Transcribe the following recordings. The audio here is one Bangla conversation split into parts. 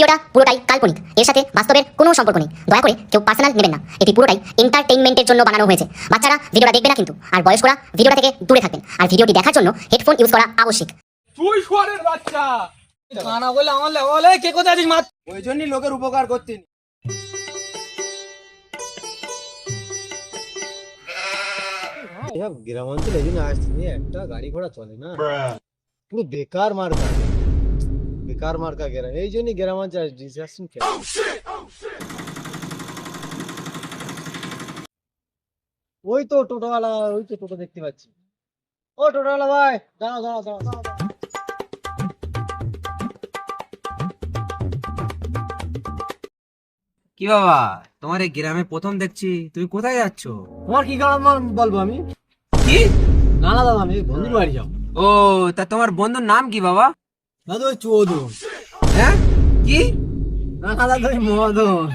ভিডিওটা পুরোটাই কাল্পনিক, এর সাথে বাস্তবের কোনো সম্পর্ক নেই। দয়া করে কেউ পার্সোনাল নেবেন না। এটি পুরোটাই এন্টারটেইনমেন্টের জন্য বানানো হয়েছে। বাচ্চারা ভিডিওটা দেখবে না কিন্তু, আর বয়স্করা ভিডিওটা থেকে দূরে থাকবেন। আর ভিডিওটি দেখার জন্য হেডফোন ইউজ করা আবশ্যক। তুই শুয়ারের বাচ্চা কানা বলে আমার লেওয়ালে কে কোথায় আছিস মাত ওই জন্যই লোকের উপকার করতেন। গ্রাম অঞ্চলে এই জন্য আসছি, একটা গাড়ি ঘোড়া চলে না, পুরো বেকার মার্কা, বেকার মার্কা গ্রাম। এই জন্যই গ্রাম অঞ্চলে ডিসকাশন খেলে। ওই তো টোটোওয়ালা, ওই তো টোটো দেখতে পাচ্ছি। ও টোটোওয়ালা ভাই, দাঁড়াও দাঁড়াও দাঁড়াও দাঁড়াও। কি বাবা, তোমার এই গ্রামে প্রথম দেখছি, তুমি কোথায় যাচ্ছ? তোমার কি গ্রাম বলবো আমি? কি? না না দাদা, আমি বন্ধুর বাড়ি যাবো। ও, তা তোমার বন্ধুর নাম কি বাবা? দাদু ওই চৌধু। হ্যাঁ, কি? না না দাদু ওই মদন।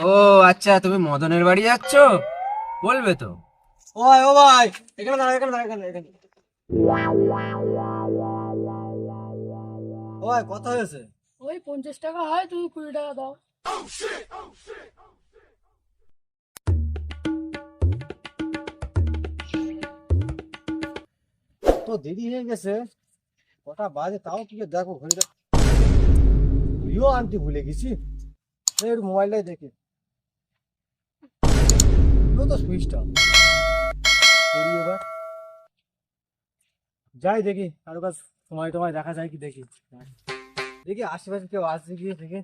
ও আচ্ছা, তুমি মদনের বাড়ি যাচ্ছ, বলবে তো। ও ভাই, ও ভাই, এখানে দাঁড়া, এখানে দাঁড়া, এখানে এখানে। ও ভাই, কথা হয়েছে? ওই 50 টাকা হয়, তুমি 20 টাকা দাও। তো দেরি হয়ে গেছে, কটা বাজে তাও কি দেখো ঘড়িটা, ঘড়িও আনতে ভুলে গেছি। একটু মোবাইলটাই দেখে, তো সুইচটা এবার যাই দেখি, কারো কাছে সময় টময় দেখা যায় কি দেখি। দেখি আশেপাশে কেউ আসছে গিয়ে দেখে,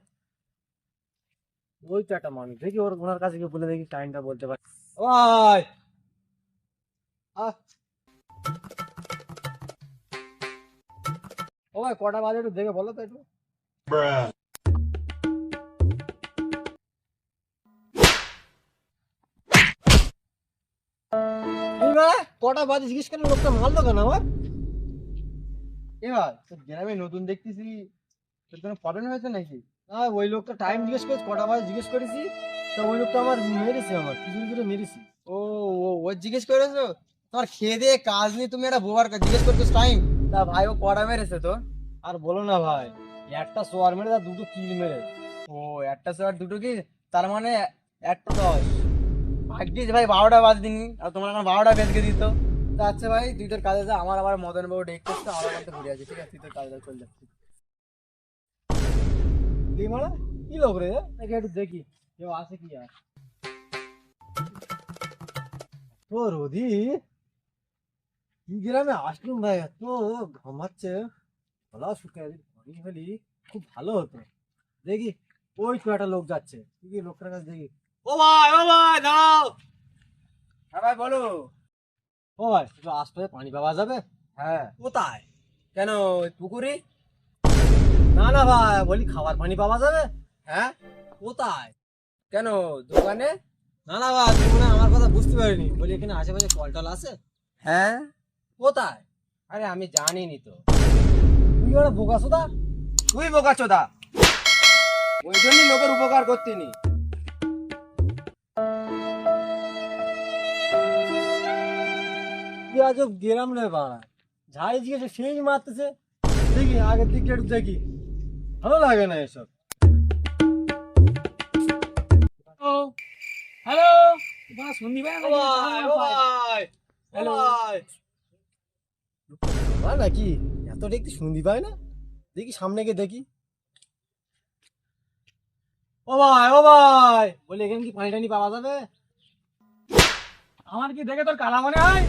ওই তো একটা মানুষ, দেখি ওনার কাছে গিয়ে বলে দেখি টাইমটা বলতে পারি। ওই ও ভাই, কটা বাজে একটু দেখে বলো তো একটু। কটা বাজে জিজ্ঞেস করেন, লোকটা মারলো কেন আমার? এবার গ্রামে নতুন দেখতেছি, তোর কোনো প্রবলেম হয়েছে নাকি? না, ওই লোকটা টাইম জিজ্ঞেস করেছে, কটা বাজে জিজ্ঞেস করেছি, তা ওই লোকটা আমার মেরেছে, আমার কিছু করে মেরেছি। ও ও জিজ্ঞেস করেছো? তোমার খেয়ে দিয়ে কাজ নেই, তুমি একটা বোবার জিজ্ঞেস করছো টাইম? তা ভাই ও কটা মেরেছে তো? আর বলো না ভাই, একটা সোয়ার মেরে আর দুটো কিল মেরে। ও একটা শট দুটো কি, তার মানে একটা 10। ভাগ্যিস ভাই 12টা বাজ দিনি, আর তোমার এখন 12টা বেজকে দিত। তা আচ্ছা ভাই, তুই তোর কাজে যা, আমার আবার মদন বাবু ডেক করছে, আমার কাছে ঘুরে আছে। ঠিক আছে, তুই তোর কাজে যা, চলে যাচ্ছি। তুই মানে কি লোক রে, নাকি একটু দেখি কেউ আছে কি। আর তো রোদি, কি গ্রামে আসলুম ভাই, এত ঘামাচ্ছে, গলা শুকিয়ে ঘড়ি হলি খুব ভালো হতো। দেখি ওই তো একটা লোক যাচ্ছে, কি লোকটার কাছে দেখি। ও ভাই, ও ভাই দাঁড়াও। হ্যাঁ ভাই বলো। ও ভাই, একটু আশপাশে পানি পাওয়া যাবে? হ্যাঁ, কোথায়? কেন, ওই পুকুরে? না না ভাই, বলি খাবার পানি পাওয়া যাবে? হ্যাঁ, কোথায়? কেন, দোকানে? না না ভাই, তুমি মনে হয় আমার কথা বুঝতে পারিনি, বলি এখানে আশেপাশে কল টল আছে? হ্যাঁ, কোথায়? আরে আমি জানিনি তো। তুমি ওরা বোকা সোদা। তুই বোকা চোদা, ওই জন্যই লোকের উপকার করতেনি। কি আজব গেরাম রে বাড়া, ঝাই জিজ্ঞেস সেই মারতেছে। দেখি আগের দিকে একটু দেখি, ভালো লাগে না এসব। হ্যালো, তোমার শুনবি ভাই? ও ভাই, ও ভাই, হ্যালো। ভাই নাকি এত দেখতে শুনবি পাই না, দেখি সামনে গিয়ে দেখি। ও ভাই, ও ভাই, বলি এখানে কি পানি টানি পাওয়া যাবে? আমার কি দেখে তোর কালা মনে হয়?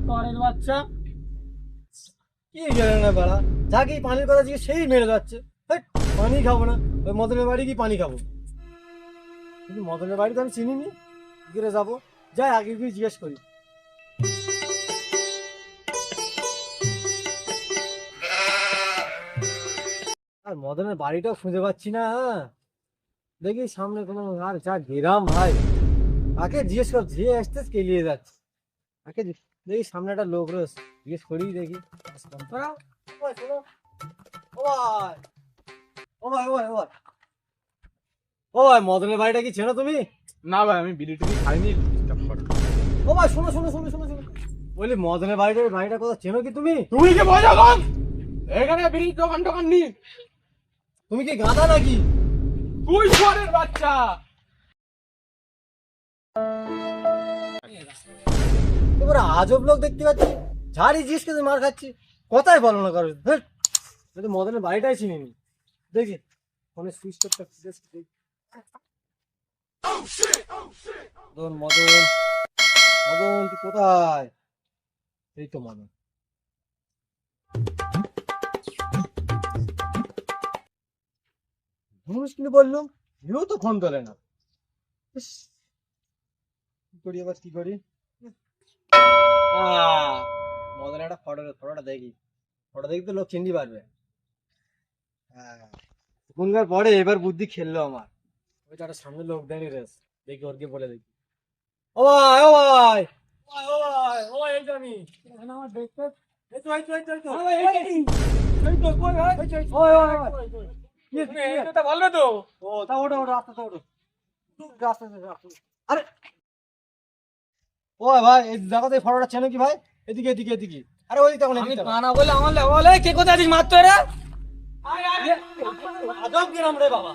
তোরের বাচ্চা, কি গেলে না বাড়া, যাকে পানির কথা জিজ্ঞেস সেই মেরে যাচ্ছে। হেৎ, পানি খাবো না, ওই মদনের বাড়ি কি পানি খাবো? কিন্তু মদনের বাড়ি তো আমি চিনিনি, কি করে যাবো? যাই আগে গিয়ে জিজ্ঞেস করি। আর মদনের বাড়িটাও খুঁজে পাচ্ছি না। দেখি সামনে কোনো, আর যা গেরাম ভাই, তাকে জিজ্ঞেস কর, যে আসতে কেলিয়ে যাচ্ছে। তাকে দেখি সামনে একটা লোক রয়েছে, জিজ্ঞেস করি দেখি। তোরা, ও ভাই, শোনো। ও ভাই, ও ভাই, ও ভাই, ও ভাই, ও ভাই, মদনের বাড়িটা কি চেনো তুমি? না ভাই, আমি বিড়ি টিড়ি খাইনি। ও ভাই, শোনো শোনো শোনো শোনো শোনো, বলি মদনের বাড়িটা কথা চেনো কি তুমি? তুই কি বোঝা কম, এখানে বিড়ির দোকান টোকান নি। তুমি কি গাঁদা নাকি? তুই চোরের বাচ্চা। এবার আজব লোক দেখতে পাচ্ছি, ঝাড়ি জিজ্ঞেস করে মার খাচ্ছি, কথাই বলো না কারো। ধ্যাৎ, আমি তো মদনের বাড়িটাই চিনিনি। দেখি ফোনের সুইচ অফটা দেখি। মদন মদন মদন, তুই কোথায়? এই তো মদন। মুশকিল বললুম, এও তো ফোন তোলে না। ইস, কি করি এবার, কি করি? মদন একটা ফটোটা দেখি, ফটো দেখি তো লোক চিনতে পারবে। হ্যাঁ, এখনকার পরে এবার বুদ্ধি খেললো আমার। ওই তো একটা সামনে লোক দাঁড়িয়ে রয়েছে, দেখি ওর গিয়ে বলে দেখি। ও ভাই, ও ভাই, ও ভাই, ও ভাই, এই তো আমি। এখানে আমার দেখতে এই তো, এই তো, এই তো, এই তো। এই তো কই ভাই? ওই, ওই, ওই। কি, কি, কি? এটা বলবে তো। ও, তা ওঠো, ওঠো, আস্তে আস্তে ওঠো। আস্তে আস্তে, আস্তে আস্তে। আরে, ও ভাই, এই দেখো তো, এই ফটোটা চেনো কি ভাই? এদিকে, এদিকে, এদিকে। আরে ওই তখন আমি কানা বলে আমার বলে কে কোথায় আছিস মারতো এরা? আজব গ্রাম রে বাবা।